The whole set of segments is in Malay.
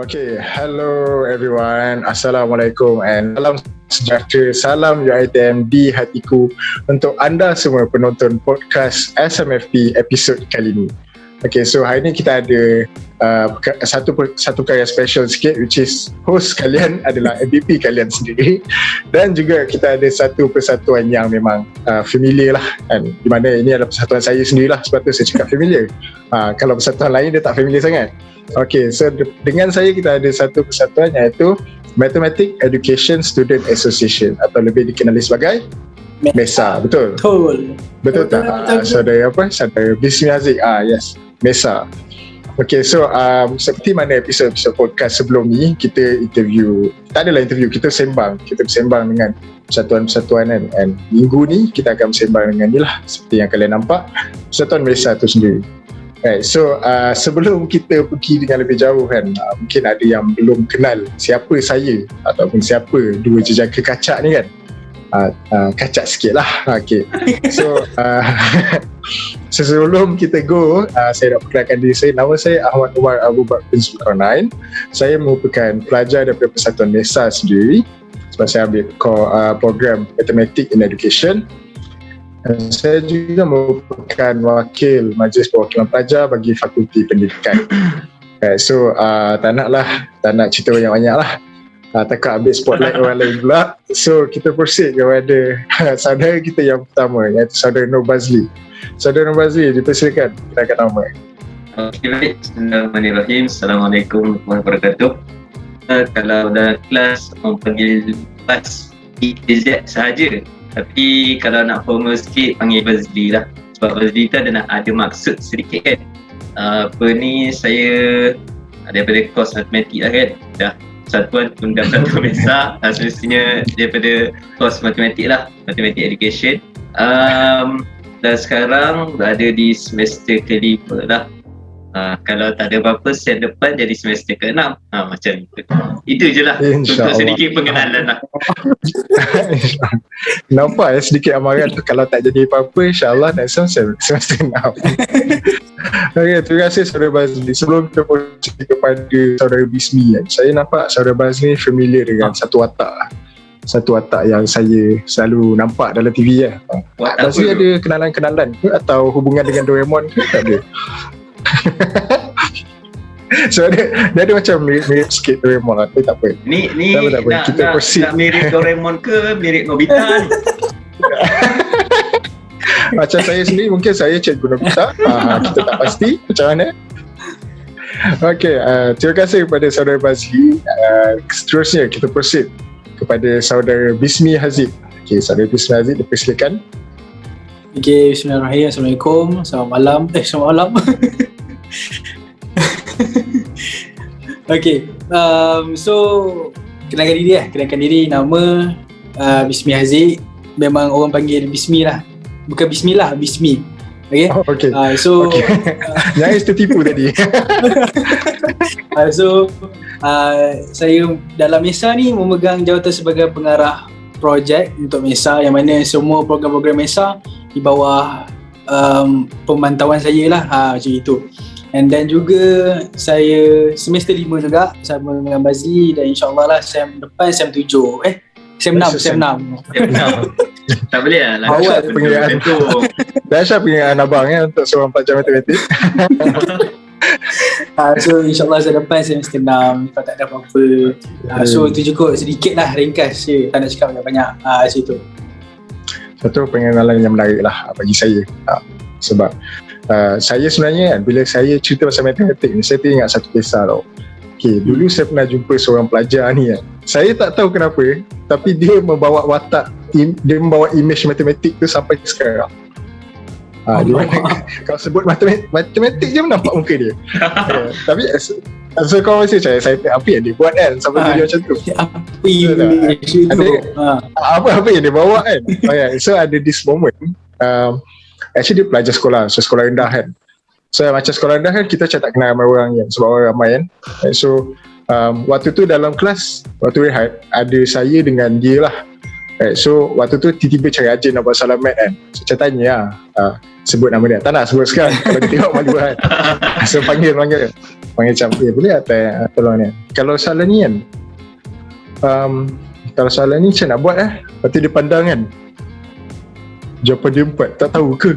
Okay, hello everyone. Assalamualaikum and salam sejahtera, salam UiTM di hatiku untuk anda semua penonton podcast SMFP episod kali ini. Okay, so hari ni kita ada satu perkara special sikit, which is host kalian adalah MVP kalian sendiri, dan juga kita ada satu persatuan yang memang familiar lah kan, di mana ini adalah persatuan saya sendirilah, sebab tu saya cakap familiar. Kalau persatuan lain dia tak familiar sangat. Okay, so dengan saya kita ada satu persatuan iaitu Mathematics Education Student Association, atau lebih dikenali sebagai MESA. Betul? Betul tak? Saudara Bismi Haziq. Yes, MESA. Okay, so seperti mana episod-episod podcast sebelum ni, kita interview, tak adalah interview, kita bersembang dengan persatuan-persatuan kan, and minggu ni kita akan bersembang dengan ni lah, seperti yang kalian nampak, persatuan MESA tu sendiri. Right, so sebelum kita pergi dengan lebih jauh kan, mungkin ada yang belum kenal siapa saya ataupun siapa dua jejaka kacak ni kan. Kacak sikit lah. Okay. So sebelum kita go, saya nak perkenalkan diri saya. Nama saya Ahmad Umar Abu Bakar bin Zulkarnain. Saya merupakan pelajar daripada Persatuan MESA sendiri, sebab saya ambil program Mathematics in Education. Dan saya juga merupakan wakil Majlis Perwakilan Pelajar bagi Fakulti Pendidikan. So tak nak cerita banyak-banyak lah, takut ambil spotlight orang lain pula. So kita proceed kepada saudara kita yang pertama, iaitu saudara Nur Bazli. Saudara Nur Bazli, dipersilakan kita akan nama. Okay, baik. Bismillahirrahmanirrahim. Assalamualaikum warahmatullahi wabarakatuh. Kalau dalam kelas orang panggil Bas EZ sahaja, tapi kalau nak formal sikit panggil Bazli lah, sebab Bazli tu ada maksud sedikit kan. Saya daripada kos matematik lah kan, dah satuan undang satu MESA, semestinya daripada kos matematik lah, Mathematics Education. Dan sekarang berada di semester ke-5 lah. Kalau tak ada apa-apa, set depan jadi semester ke-6. Macam itu. Itu je lah untuk sedikit pengenalan lah. Nampak sedikit amaran tu, kalau tak jadi apa-apa, insyaAllah next semester 6. Okay, terima kasih saudara Bazli. Sebelum kita pergi kepada saudara Bismi, saya nampak saudara Bazli familiar dengan satu watak yang saya selalu nampak dalam TV . Bazli ada kenalan-kenalan ke, atau hubungan dengan Doraemon ke? Tak ada. So dia ada macam mirip sikit Doraemon lah, tapi tak apa. Ni nak mirip Doraemon ke mirip Nobita ni? Macam saya sendiri, mungkin saya cikgu Nobita. Kita tak pasti macam mana. Okay, terima kasih kepada saudara Bazli. Seterusnya kita proceed kepada saudara Bismi Haziq. Okay, saudara Bismi Haziq, dipersilakan. Okay, bismillahirrahmanirrahim. Assalamualaikum. Selamat malam. Okay, so kenalkan diri, nama Bismi Haziq. Memang orang panggil Bismi lah, bukan Bismillah, Bismi. Okay, jangan tertipu tadi. Saya dalam MESA ni memegang jawatan sebagai pengarah projek untuk MESA, yang mana semua program-program MESA di bawah pemantauan saya lah, macam itu. And then juga saya semester 5 juga sama dengan Bazli, dan insyaAllah lah SEM depan SEM 7 SEM 6 tak boleh lah awal pengiraan tu. Dahsyat pengiraan abang untuk seorang pelajar matematik. So insyaAllah saya depan semester 6 kalau tak ada apa-apa. So itu cukup sedikit lah, ringkas je, tak nak cakap banyak-banyak situ. Satu pengenalan yang menarik lah bagi saya, sebab saya sebenarnya bila saya cerita pasal matematik ni, saya teringat satu kisah tau. Okay, dulu saya pernah jumpa seorang pelajar ni kan. Saya tak tahu kenapa, tapi dia membawa dia membawa image matematik tu sampai sekarang. Kalau sebut matematik je nampak muka dia. Tapi so kau masih percaya saya apa yang dia buat kan sampai jadi macam tu. Apa yang dia bawa kan. So ada this moment, actually dia pelajar sekolah, so sekolah rendah kan. So macam sekolah rendah kan, kita macam tak kenal ramai orang kan, sebab orang ramai kan. So waktu tu dalam kelas, waktu rehat, ada saya dengan dia lah. So waktu tu tiba-tiba cari Ajin nak buat salamat kan. So saya tanya lah, sebut nama dia. Tak nak sebut sekarang, kalau dia tengok malu kan. So panggil. panggil macam boleh tak tolong ni. Kalau soalan ni kan kalau soalan ni macam nak buat lepas tu dia pandang kan, jawapan dia 4, tak tahu ke?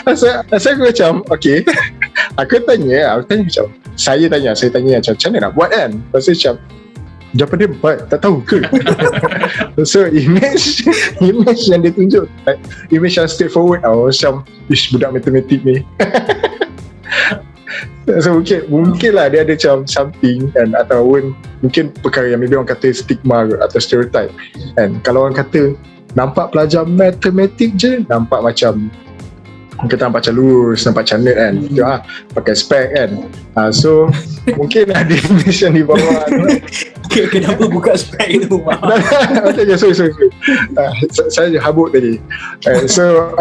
Asal aku macam okay, aku tanya macam saya tanya macam mana nak buat kan. Lepas tu macam jawapan dia 4, tak tahu ke? So image yang dia tunjuk, image yang straightforward macam budak matematik ni. So mungkin lah dia ada macam something kan, ataupun mungkin perkara yang maybe orang kata stigma atau stereotype kan. Kalau orang kata nampak pelajar matematik je nampak macam kita nampak macam lurus, nampak macam nerd kan, pakai spek kan. So mungkin ada image yang di bawah tu. Kenapa buka spek tu? Sorry. Saya habuk tadi. So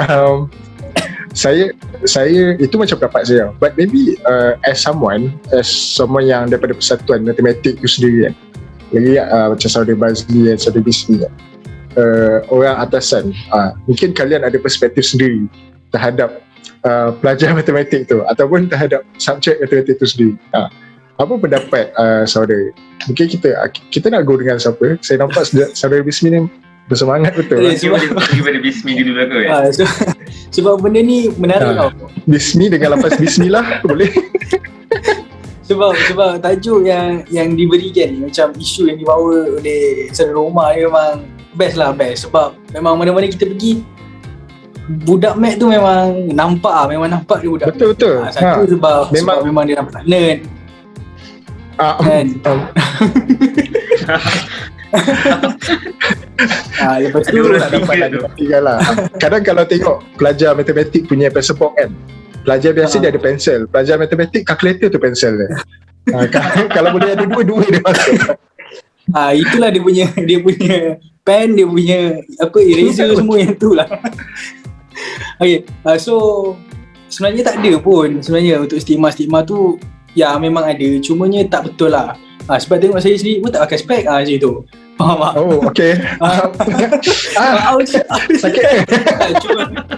saya itu macam pendapat saya, but maybe as someone yang daripada persatuan matematik tu sendiri kan, lagi macam saudara Bazli dan saudara Bismi kan, orang atasan, mungkin kalian ada perspektif sendiri terhadap pelajar matematik tu ataupun terhadap subjek matematik tu sendiri. Apa pendapat saudara? Mungkin kita nak go dengan siapa? Saya nampak saudara Bismi ni bersemangat betul. Daripada Bismi dulu lah kau kan. Sebab benda ni menarik tau. Bismi dengan lapas bismillah boleh. Sebab tajuk yang diberikan ni, macam isu yang dibawa oleh saudara Omar ni memang best. Sebab memang mana-mana kita pergi, budak mat tu memang nampak dia budak. Betul. Satu sebab memang dia nampak nerd. Kan? Lepas tu tak dapat nak dibuktikan lah. Kadang kalau tengok pelajar matematik punya pencil box kan, pelajar biasa dia ada pensel, pelajar matematik kalkulator tu pensel dia. Kalau boleh ada dua dia masuk. Itulah dia punya pen, dia punya eraser semua yang tu lah. Okay, so sebenarnya tak ada pun sebenarnya untuk stigma tu. Ya memang ada, cumanya tak betul lah. Sebab tengok saya sendiri pun tak pakai spek macam tu. Faham tak? Oh okay. Sakit.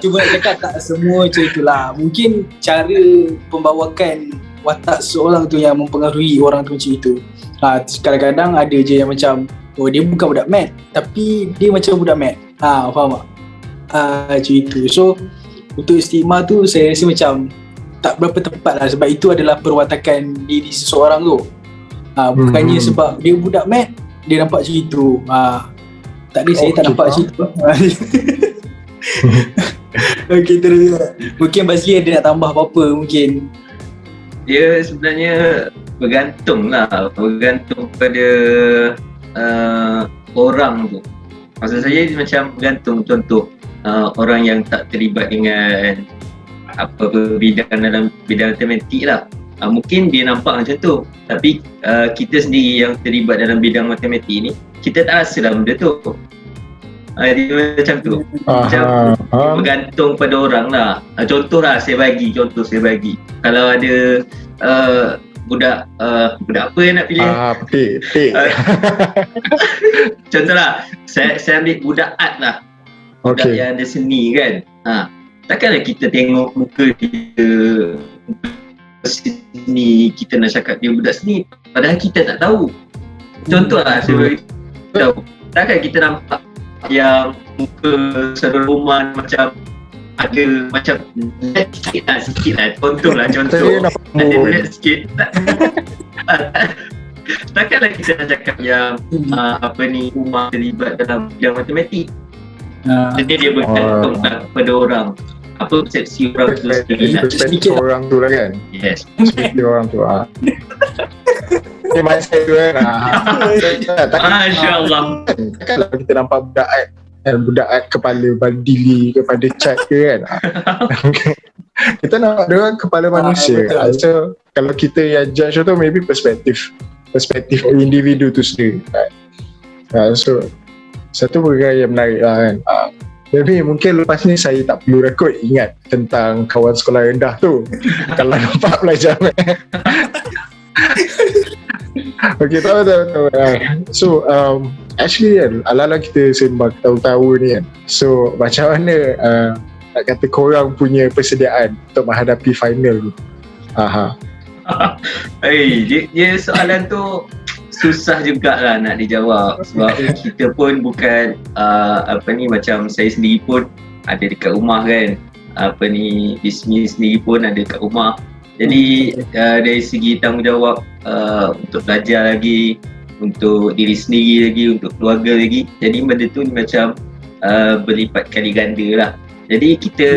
Cuba nak cakap tak semua macam itulah. Mungkin cara pembawakan watak seorang tu yang mempengaruhi orang tu macam itu. Kadang-kadang ada je yang macam dia bukan budak mat tapi dia macam budak mat. Faham tak? Macam itu. So untuk stigma tu saya rasa macam tak berapa tepat lah, sebab itu adalah perwatakan diri seseorang tu. Bukannya sebab dia budak mat dia nampak macam itu. Tak ada, saya tak nampak macam itu. Okay, terus. Mungkin Bazli ada nak tambah apa-apa mungkin? Dia sebenarnya bergantung pada orang tu. Maksud saya macam bergantung, contoh orang yang tak terlibat dengan bidang dalam bidang matematik lah, mungkin dia nampak macam tu, tapi kita sendiri yang terlibat dalam bidang matematik ni, kita tak rasa lah benda tu. Dia macam tu. Macam bergantung pada orang lah. Contoh saya bagi kalau ada budak apa yang nak pilih? Petik. Contoh lah, saya ambil budak art lah. Budak yang ada seni kan. Takkanlah kita tengok muka dia seni, kita nak cakap dia budak seni, padahal kita tak tahu. Contoh lah, saya tahu. Takkan kita nampak yang muka saudara Roman macam ada macam sikit lah. Contoh. Ada berat sikit. Takkanlah kita nak cakap yang Umar terlibat dalam bidang matematik. Jadi dia bergantung pada orang. Apa persepsi orang tu sendiri. Persepsi orang tu lah kan. Yes. Persepsi orang tu. Ini mindset tu kan. Masya-Allah. Takkanlah kita nampak budak art kepala bandili kepada cat ke kan. Kita nampak dia orang kepala manusia. So kalau kita yang judge tu, maybe perspektif individu tu sendiri. So satu perkara yang menarik lah kan. Maybe mungkin lepas ni saya tak perlu rekod ingat tentang kawan sekolah rendah tu. Kalau nampak pelajar. Okay, tahu. So actually kan, ala-ala kita sembang tahu-tahu ni kan. So macam mana nak kata korang punya persediaan untuk menghadapi final tu? Dia soalan tu susah jugalah nak dijawab sebab kita pun bukan macam saya sendiri pun ada dekat rumah kan, bisnes sendiri pun ada dekat rumah. Jadi dari segi tanggungjawab untuk belajar lagi, untuk diri sendiri lagi, untuk keluarga lagi, jadi benda tu macam berlipat kali ganda lah. Jadi kita,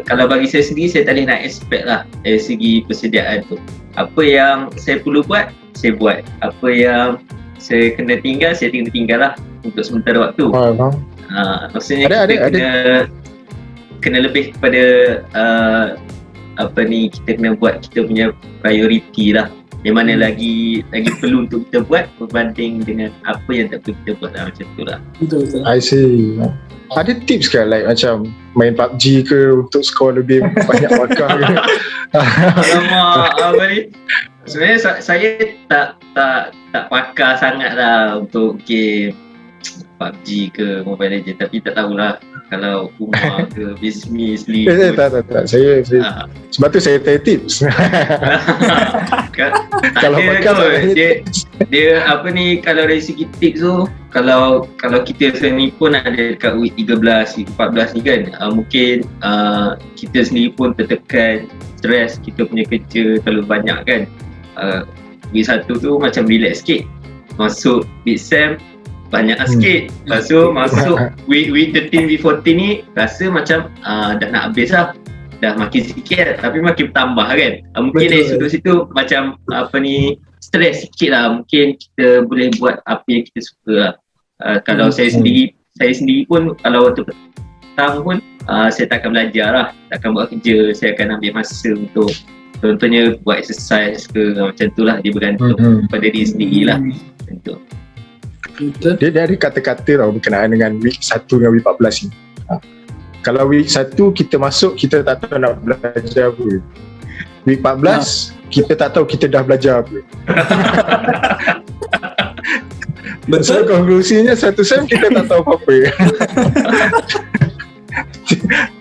kalau bagi saya sendiri, saya tak boleh nak expect lah dari segi persediaan tu. Apa yang saya perlu buat, saya buat. Apa yang saya kena tinggal, saya tinggal lah untuk sementara waktu. Maksudnya kita kena lebih kepada kita kena buat kita punya priority lah. Yang mana lagi perlu untuk kita buat berbanding dengan apa yang tak perlu kita buat lah, macam tu lah. Betul. I see. Ada tips ke like macam main PUBG ke untuk skor lebih banyak markah ke? Alamak, sebenarnya saya tak pakar sangat lah untuk game PUBG ke Mobile Legends, tapi tak tahulah kalau rumah ke bisnes ni. Tak. Saya sebab tu saya tanya tips. Kalau pakar dia kalau dari segi tips tu, kalau kita sendiri pun ada dekat week 13, week 14 ni kan, mungkin kita sendiri pun tertekan, stres, kita punya kerja terlalu banyak kan. Week 1 tu macam relax sikit, masuk week SEM banyak sikit, lepas tu masuk week 13, week 14 ni rasa macam dah nak habis lah, dah makin sikit tapi makin bertambah kan. Mungkin dari sudut situ macam stres sikit lah. Mungkin kita boleh buat apa yang kita suka lah. Kalau saya sendiri pun kalau waktu petang pun saya takkan belajar lah, takkan buat kerja, saya akan ambil masa untuk contohnya buat exercise ke, macam tu lah. Dia bergantung pada diri sendiri lah. Macam tu. Dia ada kata-kata tau berkenaan dengan week 1 dengan week 14 ni. Kalau week 1 kita masuk, kita tak tahu nak belajar apa. Week 14 kita tak tahu kita dah belajar apa. Betul. So konklusinya satu sem kita tak tahu apa-apa.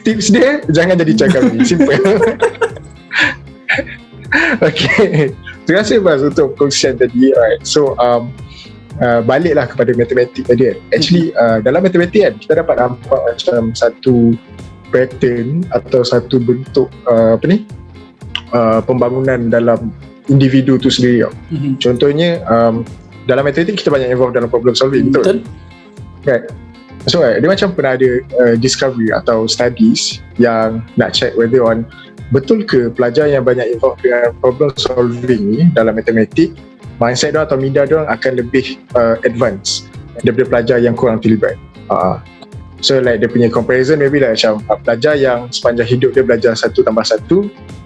Tips dia, jangan jadi cakap ni. Simple. Okay, terima kasih Bas untuk kongsian tadi. Alright. So baliklah kepada matematik tadi kan. Actually dalam matematik kan kita dapat nampak macam satu pattern atau satu bentuk pembangunan dalam individu tu sendiri. Contohnya dalam matematik kita banyak involved dalam problem solving, betul? Right. So dia macam pernah ada discovery atau studies yang nak check whether on betul ke pelajar yang banyak involved dengan problem solving ni dalam matematik, mindset dia atau minda dia akan lebih advance daripada pelajar yang kurang terlibat. So like dia punya comparison maybe like macam pelajar yang sepanjang hidup dia belajar 1 tambah 1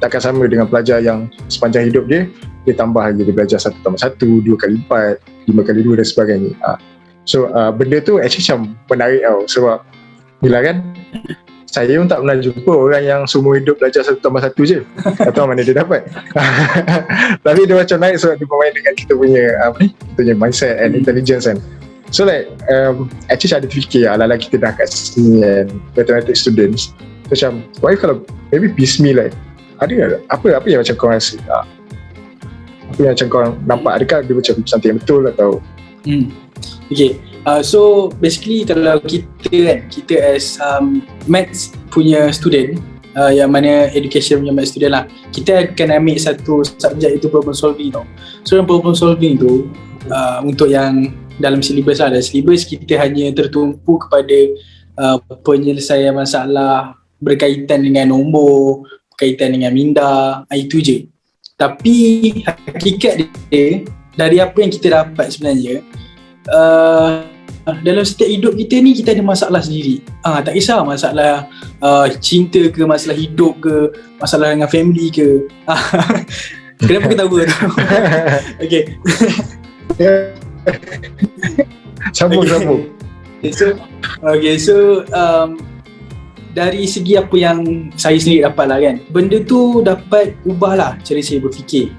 takkan sama dengan pelajar yang sepanjang hidup dia tambah lagi, dia belajar 1 tambah 1, 2 kali 4, 5 kali 2 dan sebagainya. So benda tu actually macam menarik tau, sebab bila kan saya pun tak pernah jumpa orang yang seumur hidup belajar 1 tambah 1 je. Tak tahu mana dia dapat. Tapi dia macam naik sebab dia bermain dengan kita punya kita punya mindset and intelligence kan. So like actually saya ada fikir ala-ala kita dah kat sini kan, mathematics students. So macam why kalau maybe piecemeal like ada apa yang macam korang rasa? Apa yang macam korang nampak, adakah dia macam something yang betul atau Okay. So basically kalau kita as maths punya student, yang mana education punya maths student lah, kita akan ambil satu subjek itu problem solving tau. So dalam problem solving tu untuk yang dalam syllabus lah, dalam syllabus kita hanya tertumpu kepada penyelesaian masalah berkaitan dengan nombor, berkaitan dengan minda, itu je. Tapi hakikat dia, dari apa yang kita dapat sebenarnya, dalam setiap hidup kita ni kita ada masalah sendiri. Tak kisah masalah cinta ke, masalah hidup ke, masalah dengan family ke. Kenapa ketawa tu? Okay. Sambung. Okay, so dari segi apa yang saya sendiri dapat lah kan, benda tu dapat ubah lah cara saya berfikir.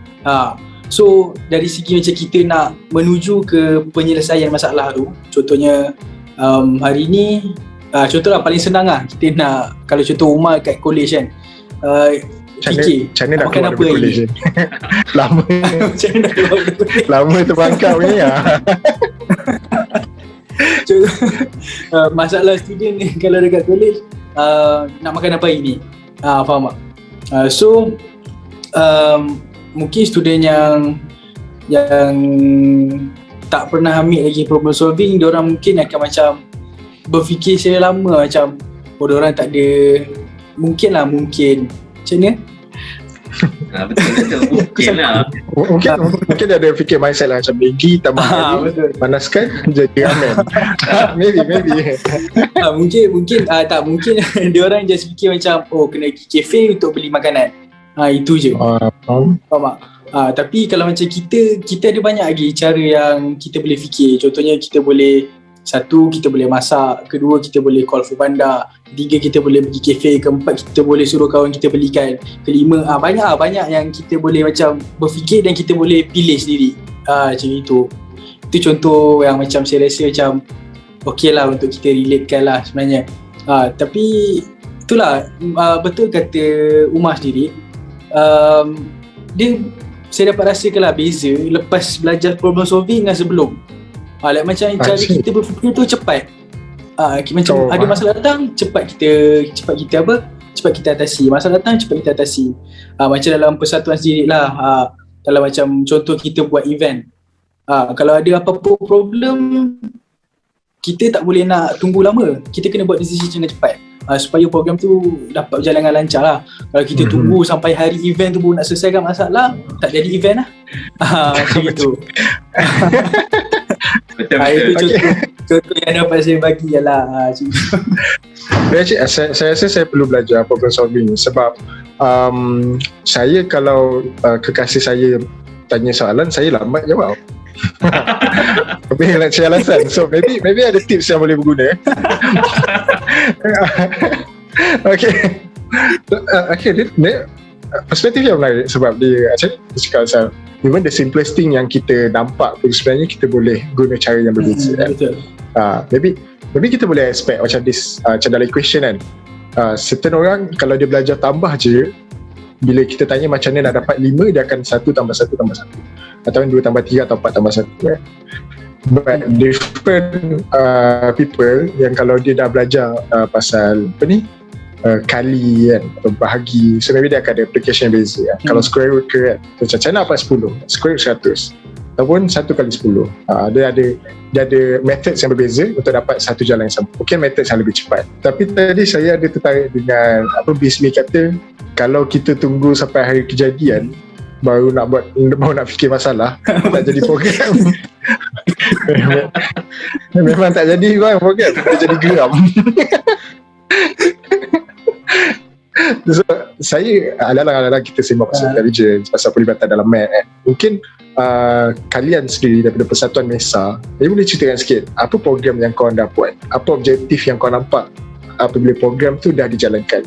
So dari segi macam kita nak menuju ke penyelesaian masalah tu, contohnya hari ni contohlah paling senang lah, kita nak, kalau contoh rumah kat college kan, Macam mana nak makan keluar apa dari hari college ni? ni? Lama. Macam mana nak keluar dari college? Lama terbangkap ni ya. Masalah student ni kalau dekat college, nak makan apa hari ni? Faham tak? So mungkin student yang tak pernah ambil lagi problem solving, diorang mungkin akan macam berfikir secara lama macam diorang tak ada mungkin macam ni. Betul mungkin lah. Mungkin dia ada fikir mindset lah macam Maggi tambah air, Betul. panaskan jadi ramen. Maybe. Mungkin diorang just fikir macam kena pergi kafe untuk beli makanan. Itu je. Faham tak? Tapi kalau macam kita ada banyak lagi cara yang kita boleh fikir. Contohnya kita boleh, satu, kita boleh masak. Kedua, kita boleh call food panda. Ketiga, kita boleh pergi kafe. Keempat, kita boleh suruh kawan kita belikan. Kelima, banyak yang kita boleh macam berfikir dan kita boleh pilih sendiri. Macam itu. Itu contoh yang macam saya rasa macam okey lah untuk kita relatekan lah sebenarnya. Tapi itulah, betul kata Umar sendiri. Saya dapat rasakan lah beza lepas belajar problem solving dengan sebelum. Like macam cara kita berfikir tu cepat. Macam ada masalah datang, cepat kita atasi. Masalah datang, cepat kita atasi. Macam dalam persatuan sendiri lah. Kalau macam contoh kita buat event. Kalau ada apa-apa problem, kita tak boleh nak tunggu lama. Kita kena buat decision dengan cepat. Supaya program tu dapat berjalan dengan lancar lah. Kalau kita tunggu sampai hari event tu baru nak selesaikan masalah, tak jadi event lah. Macam itu. Itu contoh yang dapat saya bagi ialah saya rasa saya perlu belajar problem solving ni sebab saya kalau kekasih saya tanya soalan, saya lambat jawab. Tapi nak cari alasan. So maybe ada tips yang boleh berguna. Okay, dia perspektif yang menarik sebab dia cakap pasal even the simplest thing yang kita nampak pun sebenarnya kita boleh guna cara yang berbeza kan. Betul. Maybe kita boleh expect macam this, macam dalam equation kan, certain orang kalau dia belajar tambah je, bila kita tanya macam mana nak dapat 5, dia akan 1 tambah 1 tambah 1 atau 2 tambah 3 atau 4 tambah 1 kan? But different people yang kalau dia dah belajar pasal apa ni, kali kan atau bahagi, so maybe dia akan ada application yang beza kan? Kalau square root ke kan, macam mana dapat 10, square root 100 ataupun 1 kali 10, dia ada methods yang berbeza untuk dapat satu jalan yang sama. Mungkin methods yang lebih cepat. Tapi tadi saya ada tertarik dengan apa Bismi kata, kalau kita tunggu sampai hari kejadian baru nak fikir masalah, tak jadi program. Memang tak jadi program, dia jadi geram. So, saya alang-alang kita sembang pasal intelligence, pasal perlibatan dalam math kan. Mungkin kalian sendiri daripada Persatuan Mesa, boleh ceritakan sikit apa program yang korang dah buat, apa objektif yang korang nampak apabila program tu dah dijalankan.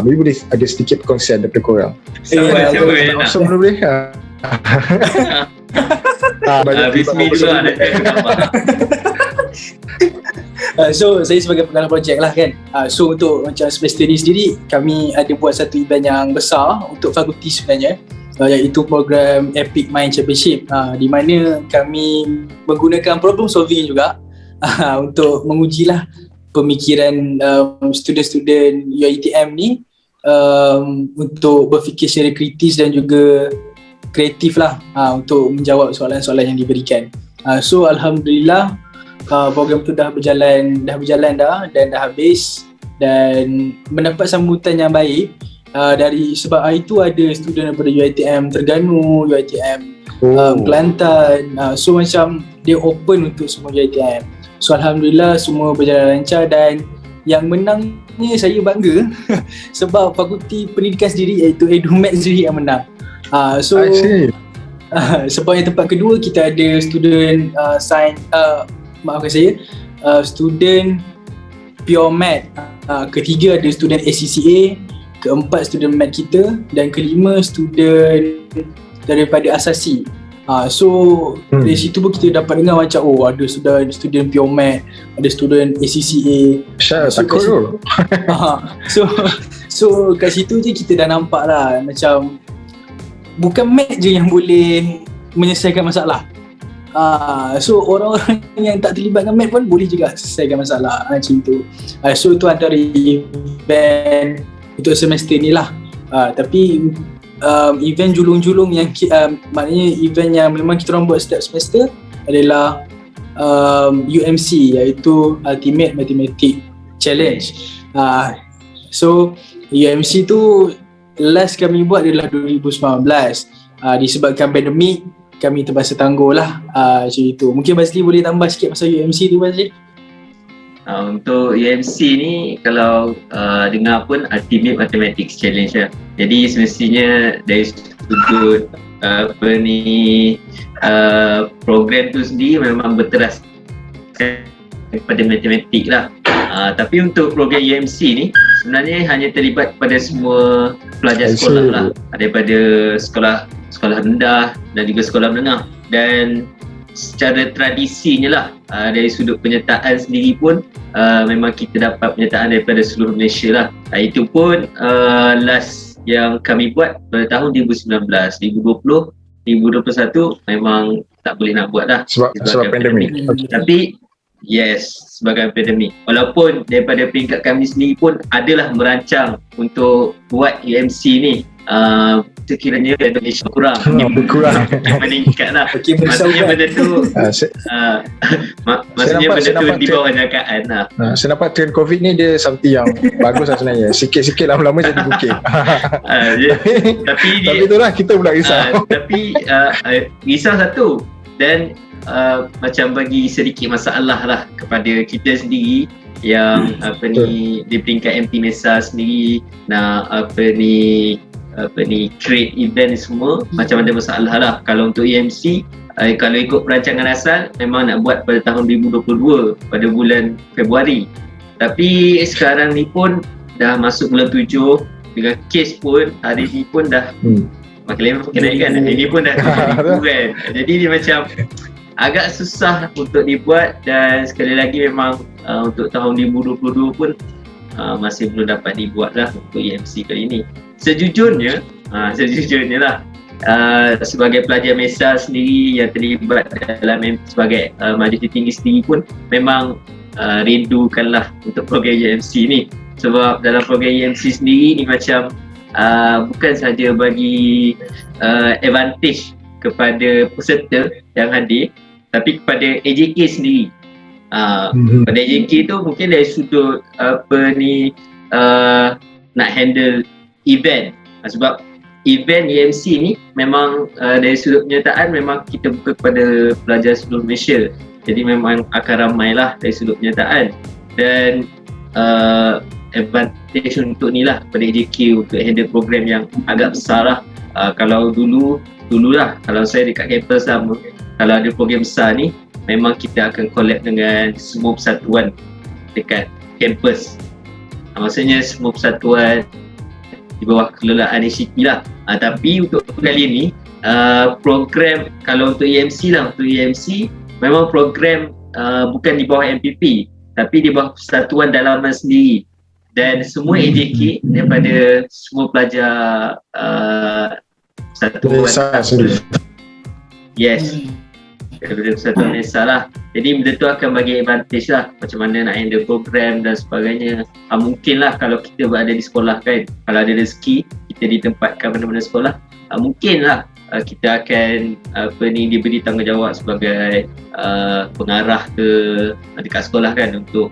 Maybe boleh ada sedikit perkongsian daripada korang. Siapa yang nak? So boleh Bismi dulu ada nampak. So saya sebagai pengarah projek lah kan. So untuk macam semester ni sendiri, kami ada buat satu event yang besar untuk fakulti sebenarnya, iaitu program Epic Mind Championship, di mana kami menggunakan problem solving juga untuk mengujilah pemikiran student-student UiTM ni untuk berfikir secara kritis dan juga kreatif lah untuk menjawab soalan-soalan yang diberikan. So alhamdulillah program tu dah berjalan dan dah habis dan mendapat sambutan yang baik dari sebab hari tu ada student daripada UiTM Terengganu, UiTM Kelantan, so macam dia open untuk semua UiTM. So alhamdulillah semua berjalan lancar dan yang menangnya saya bangga sebab fakulti pendidikan sendiri iaitu EduMed sendiri yang menang. So sebab yang tempat kedua kita ada student student Pure Math, ketiga ada student ACCA, keempat student Math kita dan kelima student daripada Asasi. So dari situ pun kita dapat dengar macam ada student Pure Math, ada student ACCA. Takut tu. So So kat situ je kita dah nampak lah macam bukan math je yang boleh menyelesaikan masalah. So orang-orang yang tak terlibat dengan math pun boleh juga selesaikan masalah macam tu. So tu antara event untuk semester ni lah. Tapi event julung-julung yang maknanya event yang memang kita orang buat setiap semester adalah UMC, iaitu Ultimate Mathematics Challenge. So UMC tu last kami buat adalah 2019. Disebabkan pandemik, kami terpaksa tangguh lah macam itu. Mungkin Basli boleh tambah sikit pasal UMC tu, Basli? Untuk UMC ni kalau dengar pun Ultimate Mathematics Challenge lah. Jadi semestinya dari sudut program tu sendiri memang berteraskan kepada matematik lah. Tapi untuk program UMC ni sebenarnya hanya terlibat pada semua pelajar sekolah lah, daripada sekolah rendah dan juga sekolah menengah. Dan secara tradisinya lah, dari sudut penyertaan sendiri pun memang kita dapat penyertaan daripada seluruh Malaysia lah. Itu pun last yang kami buat pada tahun 2019, 2020, 2021 memang tak boleh nak buat dah sebab pandemik. Tapi yes, sebagai pandemik. Walaupun daripada peringkat kami sendiri pun adalah merancang untuk buat UMC ni, sekiranya Indonesia kurang meningkat lah. Maksudnya benda tu maksudnya benda tu di bawah jangkaan lah. Saya nampak trend COVID ni dia something yang bagus lah sebenarnya. Sikit-sikit lama-lama jadi bukit. Tapi itulah kita pula risau. Tapi risau satu, dan macam bagi sedikit masalah lah kepada kita sendiri yang di peringkat MT Mesa sendiri nak create event ni semua, macam ada masalah lah. Kalau untuk EMC, kalau ikut perancangan asal memang nak buat pada tahun 2022 pada bulan Februari. Tapi sekarang ni pun dah masuk bulan 7, dengan kes pun hari ni pun dah makin naik kan, ini pun dah 7,000 kan. Jadi dia macam agak susah untuk dibuat, dan sekali lagi memang untuk tahun 2022 pun masih belum dapat dibuat lah untuk EMC kali ini. Sejujurnya lah, sebagai pelajar Mesa sendiri yang terlibat dalam sebagai majlis tinggi sendiri pun memang rindukanlah untuk program EMC ni. Sebab dalam program EMC sendiri ni macam bukan saja bagi advantage kepada peserta yang hadir, tapi kepada AJK sendiri. Pada AJK tu mungkin dari sudut nak handle event, sebab event EMC ni memang dari sudut penyertaan memang kita buka kepada pelajar seluruh Malaysia. Jadi memang akan ramai lah dari sudut penyertaan, dan advantage untuk ni lah pada AJK untuk handle program yang agak besar lah. Kalau dulu lah, kalau saya dekat kampus sama, kalau ada program besar ni memang kita akan collab dengan semua persatuan dekat kampus. Maksudnya semua persatuan di bawah kelolaan ACT lah. Tapi untuk kali ni program, kalau untuk EMC lah, untuk EMC memang program bukan di bawah MPP tapi di bawah persatuan dalaman sendiri, dan semua AJK daripada semua pelajar persatuan sendiri. Yes, daripada persatuan Nesa lah. Jadi benda tu akan bagi advantage lah, macam mana nak handle program dan sebagainya. Mungkin lah kalau kita berada di sekolah kan, kalau ada rezeki kita ditempatkan mana-mana sekolah, mungkin lah kita akan diberi tanggungjawab sebagai pengarah ke dekat sekolah kan, untuk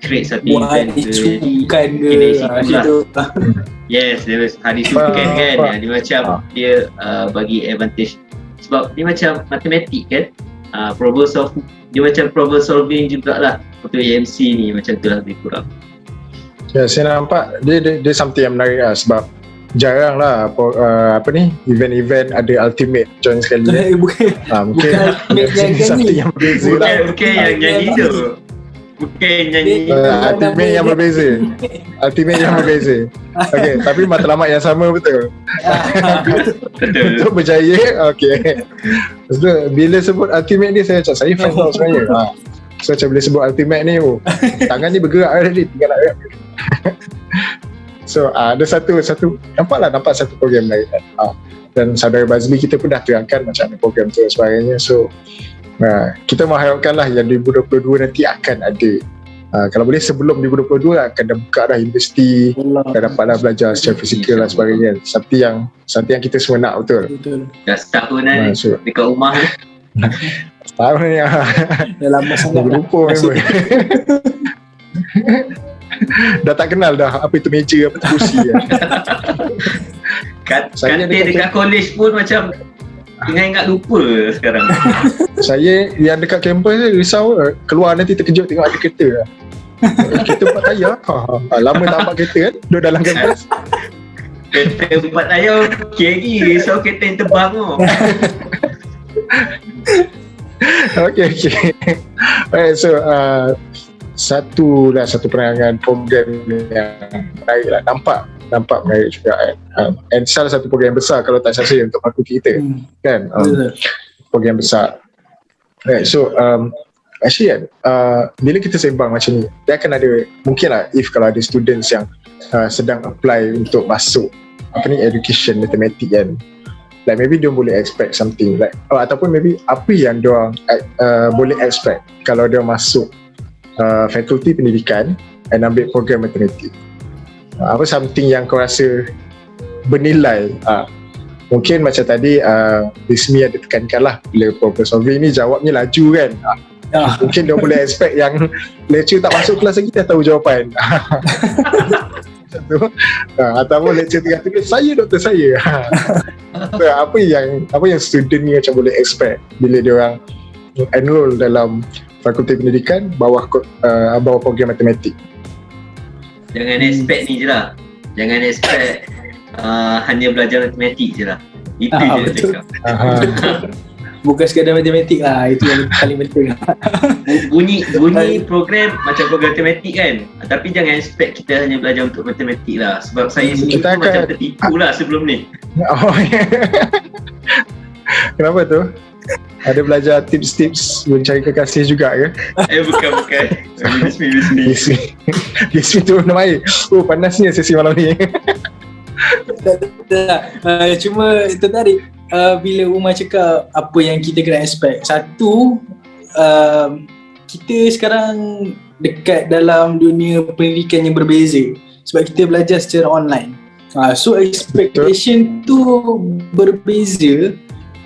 create satu event ke yes, dia hari sukan kan. Dia macam dia bagi advantage sebab dia macam matematik kan, dia macam problem solving jugalah untuk EMC ni, macam tu lah lebih kurang. Ya, saya nampak dia something yang menarik lah, sebab jarang lah event-event ada ultimate join sekali. Mungkin something yang berbeza lah. Bukan yang nyanyi tu. Bukan nyanyi ultimate yang berbeza. Ultimate yang berbeza. Okay, tapi matlamat yang sama betul. Betul. Untuk berjaya, okay. So, bila sebut ultimate ni saya fan tau sebenarnya. So macam bila sebut ultimate ni, tangan ni bergerak tadi, tinggal nak rap. So ada satu nampak satu program lain kan. Dan saudara Bazli kita pun dah terangkan macam mana program tu dan sebagainya. So kita mengharapkanlah yang 2022 nanti akan ada. Kalau boleh sebelum 2022 akan dah buka dah universiti, dah dapatlah belajar secara fizikal dan sebagainya. Seperti yang kita semua nak, betul. Dah setahun dah So, dekat rumah. setahun ni Dah lama sangat lah. lupa memang. Dah tak kenal dah apa itu meja, apa itu kursi. Katil dekat college pun macam ingat-ingat lupa sekarang. Saya yang dekat kampus risau keluar nanti terkejut tengok ada kereta. Kereta 4 tayar. Lama tak nampak kereta kan, duduk dalam kampus. Kereta 4 tayar okey lagi, risau kereta yang terbang tu. Okay. Alright, so satu penerangan program yang menarik lah, nampak menarik juga kan. And salah satu program besar kalau tak salah saya untuk fakulti kita kan, program besar. Right, so actually kan, bila kita sembang macam ni, dia akan ada mungkin lah, if kalau ada students yang sedang apply untuk masuk education matematik kan, like maybe dia boleh expect something like ataupun maybe apa yang dia boleh expect kalau dia masuk fakulti pendidikan dan ambil program matematik. Apa something yang kau rasa bernilai? Mungkin macam tadi Rizmi ada tekankan lah, bila problem solving ni jawabnya laju kan. Mungkin dia boleh expect yang lecturer tak masuk kelas lagi dah tahu jawapan. Ataupun lecturer tengah tulis, saya doktor saya. So, apa yang student ni macam boleh expect bila dia orang enroll dalam fakulti pendidikan bawah program matematik? Jangan expect ni je lah. Jangan expect hanya belajar matematik je lah. Itu je cakap. Bukan sekadar matematik lah, itu yang paling penting. Bunyi program macam program matematik kan, tapi jangan expect kita hanya belajar untuk matematik lah. Sebab saya sendiri pun macam tertipu lah sebelum ni. Kenapa tu? Ada belajar tips-tips mencari kekasih juga ke? Bukan. Rizmi turun air. Panasnya sesi malam ni. Tak. Cuma tertarik bila Umar cakap apa yang kita kena expect. Satu, kita sekarang dekat dalam dunia pendidikan yang berbeza sebab kita belajar secara online. So expectation tu berbeza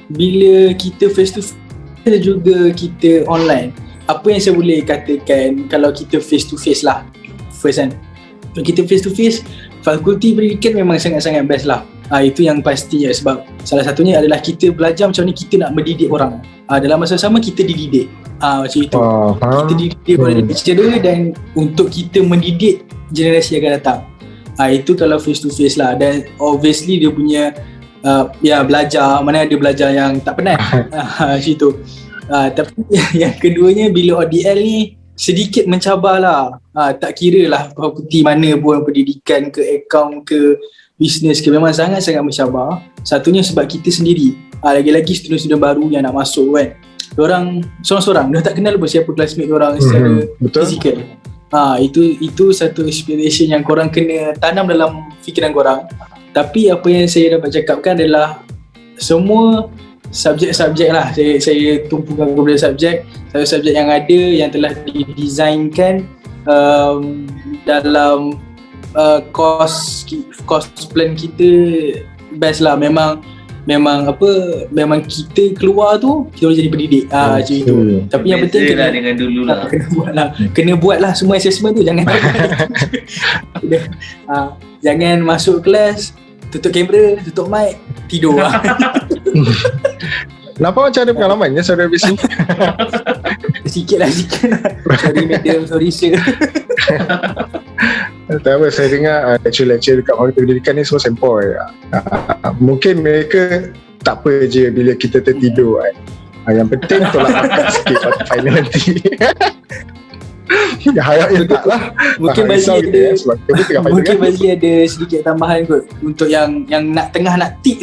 bila kita face to face dan juga kita online. Apa yang saya boleh katakan kalau kita face to face lah, first kan, kalau kita face to face, fakulti pendidikan memang sangat-sangat best lah. Itu yang pasti ya, sebab salah satunya adalah kita belajar macam ni kita nak mendidik orang. Dalam masa sama kita dididik. Macam itu. Kita dididik oleh lecturer dan untuk kita mendidik generasi yang akan datang. Itu kalau face to face lah. Dan obviously dia punya belajar, mana ada belajar yang tak penat. Macam itu. Tapi yang keduanya bila ODL ni sedikit mencabar lah. Tak kira lah fakulti mana pun, pendidikan ke, akaun ke, bisnes ke, memang sangat-sangat mencabar. Satunya sebab kita sendiri, lagi-lagi student-student baru yang nak masuk kan, diorang sorang-sorang, dia tak kenal pun siapa classmate diorang secara fizikal. Itu satu expectation yang korang kena tanam dalam fikiran korang. Tapi apa yang saya dapat cakapkan adalah semua subjek-subjek lah, saya tumpukan kepada subjek yang ada, yang telah didesainkan dalam course plan kita best lah. Memang kita keluar tu kita boleh jadi pendidik macam itu. Tapi yang penting lah dengan dulu lah, kena buat lah semua assessment tu. Jangan jangan masuk kelas tutup kamera, tutup mic, tidur lah. Nampak macam ada pengalamannya saudara Bisni? Sikit lah. Sorry madam, sorry sir. Tak apa, saya dengar lecturer dekat fakulti pendidikan ni semua sempoi. Mungkin mereka tak apa je bila kita tertidur kan. Yang penting tolak makan sikit pada final nanti. Ya harapnya tak lah. Mungkin Bazli ada sedikit tambahan kot untuk yang nak tengah nak tik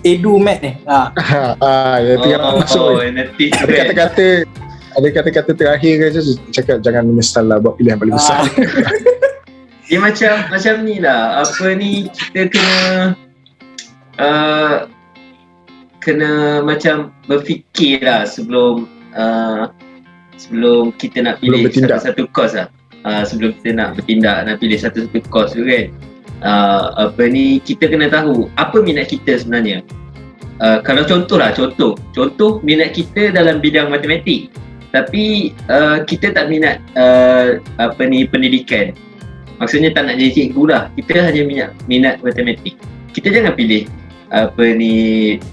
edu mat ni. Yang tengah masuk ni. Ada kata-kata terakhir ke je cakap jangan menyesal lah buat pilihan paling besar. Dia macam ni lah. Apa ni, kita kena macam berfikir lah sebelum kita nak pilih satu course lah. Sebelum kita nak bertindak, nak pilih satu course tu kan. Kita kena tahu apa minat kita sebenarnya. Kalau contoh minat kita dalam bidang matematik, tapi kita tak minat pendidikan. Maksudnya tak nak jadi cikgu lah. Kita hanya minat matematik. Kita jangan pilih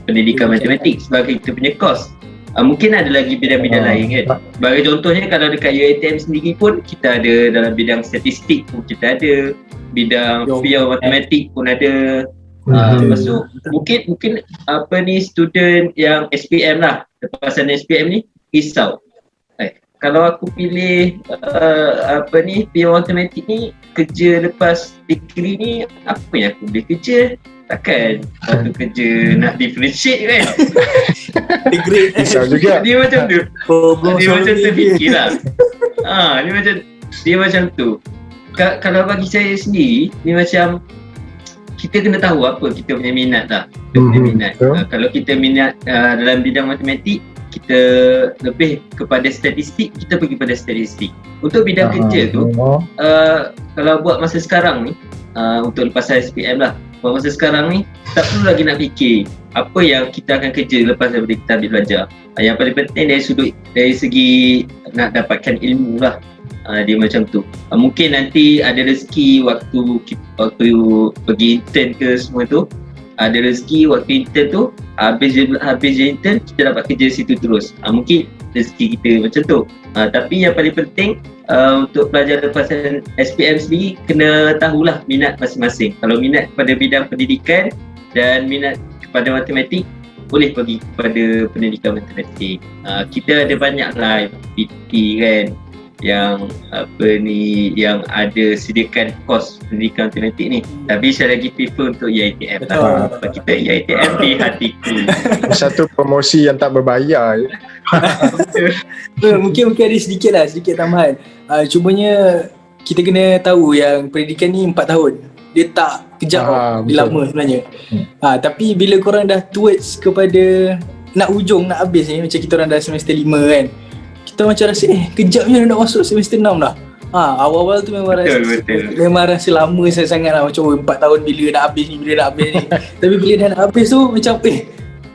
pendidikan matematik sebagai kita punya course. Mungkin ada lagi bidang-bidang lain kan. Sebagai contohnya kalau dekat UiTM sendiri pun kita ada dalam bidang statistik pun kita ada, bidang pure matematik pun ada. Lepas tu mungkin student yang SPM lah, lepasan SPM ni risau. Kalau aku pilih pure matematik ni, kerja lepas degree ni apa yang aku boleh kerja? Takkan satu kerja nak differentiate kan? Degree risau juga. Dia macam tu. Dia macam terfikir lah. Dia macam tu. Kalau bagi saya sendiri, ni macam kita kena tahu apa kita punya minat lah. Kita punya minat. Kalau kita minat dalam bidang matematik, kita lebih kepada statistik, kita pergi pada statistik. Untuk bidang kerja tu, kalau buat masa sekarang ni, untuk lepasan SPM lah, buat masa sekarang ni, tak perlu lagi nak fikir apa yang kita akan kerja lepas daripada kita ambil belajar. Yang paling penting dari segi nak dapatkan ilmu lah. Dia macam tu. Mungkin nanti ada rezeki waktu pergi intern ke semua tu, ada rezeki waktu intern tu, habis intern kita dapat kerja situ terus. Mungkin rezeki kita macam tu. Tapi yang paling penting untuk pelajar lepasan SPM sendiri, kena tahulah minat masing-masing. Kalau minat kepada bidang pendidikan dan minat kepada matematik, boleh pergi kepada pendidikan matematik. Kita ada banyak lah PT kan, yang ada sediakan kos pendidikan matematik ni. Tapi saya lagi prefer untuk UiTM lah. Kita UiTM di hatiku. Satu promosi yang tak berbayar. Mungkin ada sedikit tambahan. Cumanya kita kena tahu yang pendidikan ni 4 tahun. Dia tak kejap, dia lama sebenarnya. Tapi bila korang dah towards kepada nak habis ni, macam kita orang dah semester 5 kan, kita macam rasa kejapnya nak masuk semester 6 dah. Awal-awal tu memang rasa lama sangat lah. Macam 4 tahun bila nak habis ni. Tapi bila dah nak habis tu macam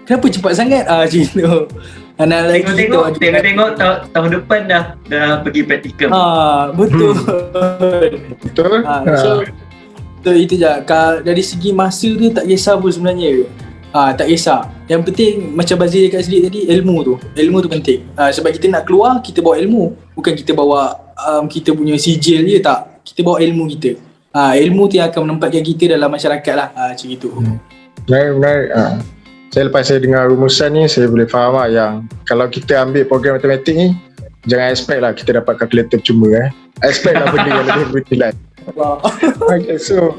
kenapa cepat sangat? Macam tu. Tengok tahun depan dah pergi praktikum. Betul. Betul. So itu je. Dari segi masa tu tak kisah pun sebenarnya. Tak kisah. Yang penting macam Bazir cakap sedikit tadi, ilmu tu penting. Sebab kita nak keluar, kita bawa ilmu. Bukan kita bawa kita punya sijil je, tak. Kita bawa ilmu kita. Ilmu tu yang akan menempatkan kita dalam masyarakat lah. Macam itu. Menarik. Lepas saya dengar rumusan ni, saya boleh faham lah yang kalau kita ambil program matematik ni, jangan expect lah kita dapat kalkulator cuma. Expect lah benda yang lebih bernilai. Okay, so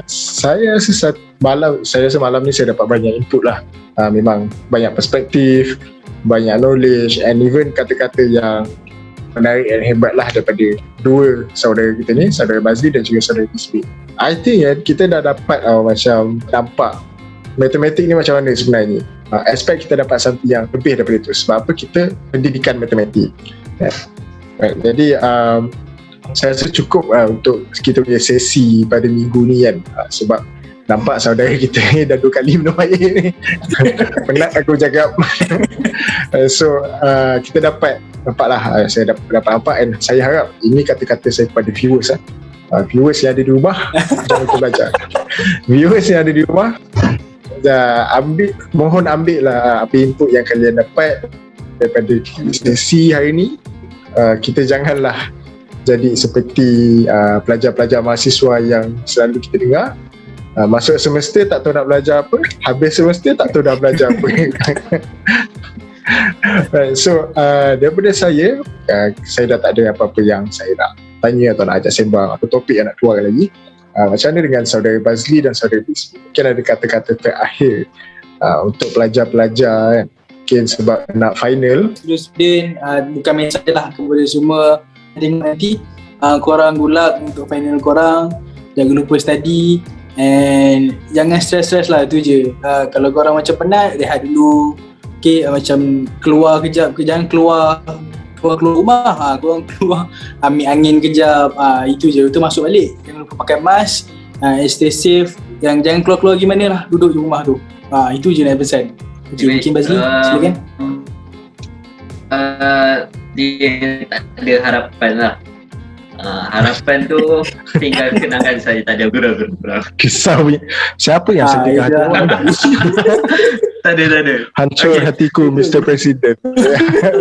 saya rasa malam ni saya dapat banyak input lah. Memang banyak perspektif, banyak knowledge, and even kata-kata yang menarik dan hebat lah daripada dua saudara kita ni, saudara Bazli dan juga saudara Isbi. I think kita dah dapat macam nampak matematik ni macam mana sebenarnya. Expect kita dapat something yang lebih daripada itu. Sebab apa? Kita pendidikan matematik. Right. Jadi saya rasa cukup untuk kita punya sesi pada minggu ni kan. Sebab nampak saudara kita ni dah 2 kali minum air ni. Penat aku cakap. So kita nampaklah saya dapat nampak, and saya harap ini kata-kata saya kepada viewers viewers yang ada di rumah. Jangan lupa belajar. Viewers yang ada di rumah, mohon ambil lah apa input yang kalian dapat daripada sesi hari ni. Kita janganlah jadi seperti pelajar-pelajar mahasiswa yang selalu kita dengar, masuk semester tak tahu nak belajar apa, habis semester tak tahu nak belajar apa. Right, so daripada saya dah tak ada apa-apa yang saya nak tanya atau nak ajak sembang atau topik yang nak keluar lagi. Macam mana dengan saudara Bazli dan saudara Bismi? Mungkin ada kata-kata terakhir untuk pelajar-pelajar kan? Mungkin sebab nak final. Student bukan mesej lah kepada semua tengok nanti. korang good luck untuk final korang. Jangan lupa study and jangan stress lah, tu je. Kalau korang macam penat, rehat dulu. Okay, macam keluar kejap, jangan keluar rumah, korang keluar ambil angin kejap, itu je, itu masuk balik. Jangan lupa pakai mask, stay safe, jangan keluar-keluar gimana lah, duduk di rumah tu. Itu je nak pesan. Okay, mungkin Bazli, silakan. Dia tak ada harapan lah. Harapan tu tinggal kenangan saya, tak ada gurau. Kisah siapa yang sedih hati orang? Tak ada. Hancur hatiku Mr. President.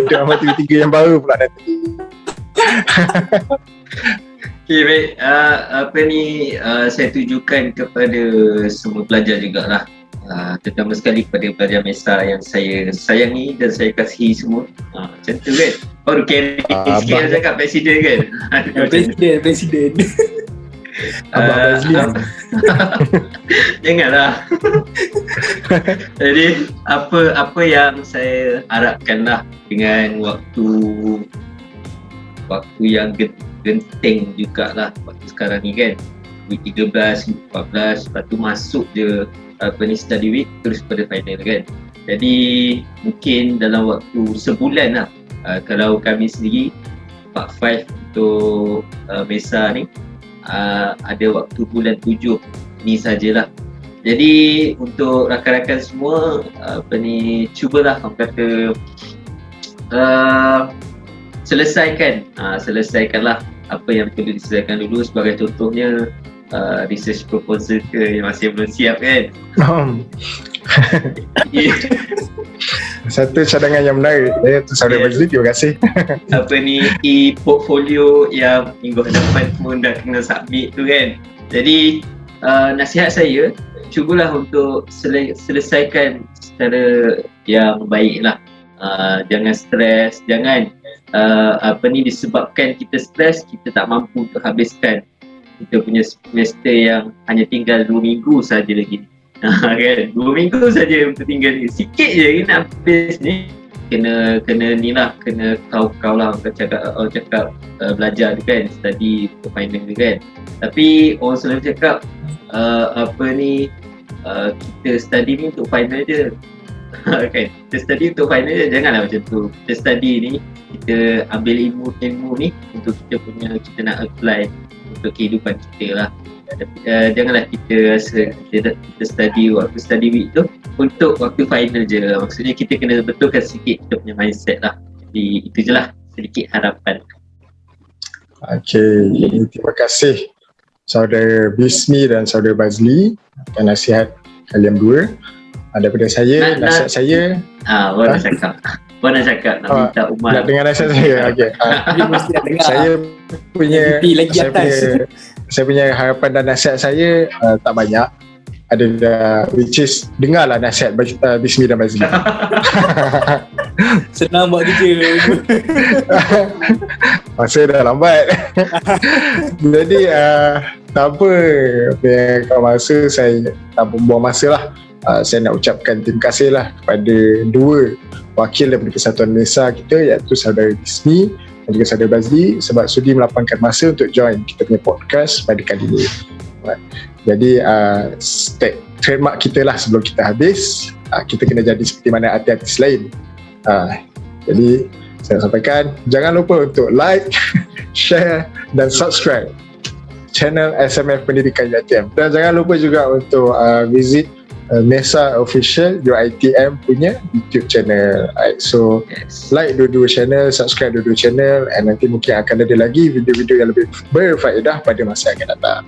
Drama TV3 yang baru pula nanti. Okay, baik. Saya tujukan kepada semua pelajar jugalah. Terutama sekali kepada pelajar MESA yang saya sayangi dan saya kasihi semua. Macam tu kan. Baru carry sikit cakap presiden kan. Presiden. Abang Bazli. Janganlah. Jadi apa yang saya harapkan lah dengan waktu yang genting jugalah waktu sekarang ni kan. Week 13, week 14, lepas tu masuk je study week terus pada final kan. Jadi mungkin dalam waktu sebulan lah, kalau kami sendiri Part 5 untuk MESA ni ada waktu bulan 7 ni sajalah. Jadi untuk rakan-rakan semua cubalah orang kata selesaikanlah apa yang perlu diselesaikan dulu. Sebagai contohnya research proposal ke yang masih belum siap kan. Satu cadangan yang menarik. Tu saudara Bazli, terima kasih. Portfolio yang minggu hadapan pun dah kena submit tu kan. Jadi nasihat saya, cubalah untuk selesaikan secara yang baik lah. Jangan stres, jangan disebabkan kita stres, kita tak mampu untuk habiskan kita punya semester yang hanya tinggal 2 minggu saja lagi. Kan, 2 minggu saja untuk tinggal ni. Sikit je nak habis ni. Kena ni lah, kena kau lah orang cakap belajar tu kan, study untuk final tu kan. Tapi orang selalu cakap kita study ni untuk final je. Kan, kita study untuk final je, janganlah macam tu. Kita study ni, kita ambil ilmu ni untuk kita nak apply untuk kehidupan kita lah. Janganlah kita rasa kita study waktu study week tu untuk waktu final je. Maksudnya kita kena betulkan sikit kita punya mindset lah. Jadi itu je lah sedikit harapan. Okay, terima kasih saudara Bismi dan saudara Bazli atas nasihat kalian dua. Daripada saya, nasihat saya Nak cakap nak minta Umar nak dengar nasihat saya. Okay. Saya punya harapan dan nasihat saya tak banyak. Ada which is dengarlah nasihat Bismi dan Bazli. Senang buat kerja. Masa dah lambat. Jadi tak apa, kau masa saya tak buang masa lah. Saya nak ucapkan terima kasih lah kepada dua wakil daripada Persatuan MESA kita, iaitu saudara Bismi dan juga saudara Bazli, sebab sudi melapangkan masa untuk join kita punya podcast pada kali ini. Jadi trademark kita lah sebelum kita habis, kita kena jadi seperti mana artis-artis lain. Jadi saya sampaikan, jangan lupa untuk like, share dan subscribe channel SMF Pendidikan UiTM, dan jangan lupa juga untuk visit MESA Official UiTM punya YouTube channel. So like dua-dua channel, subscribe dua-dua channel, and nanti mungkin akan ada lagi video-video yang lebih berfaedah pada masa yang akan datang.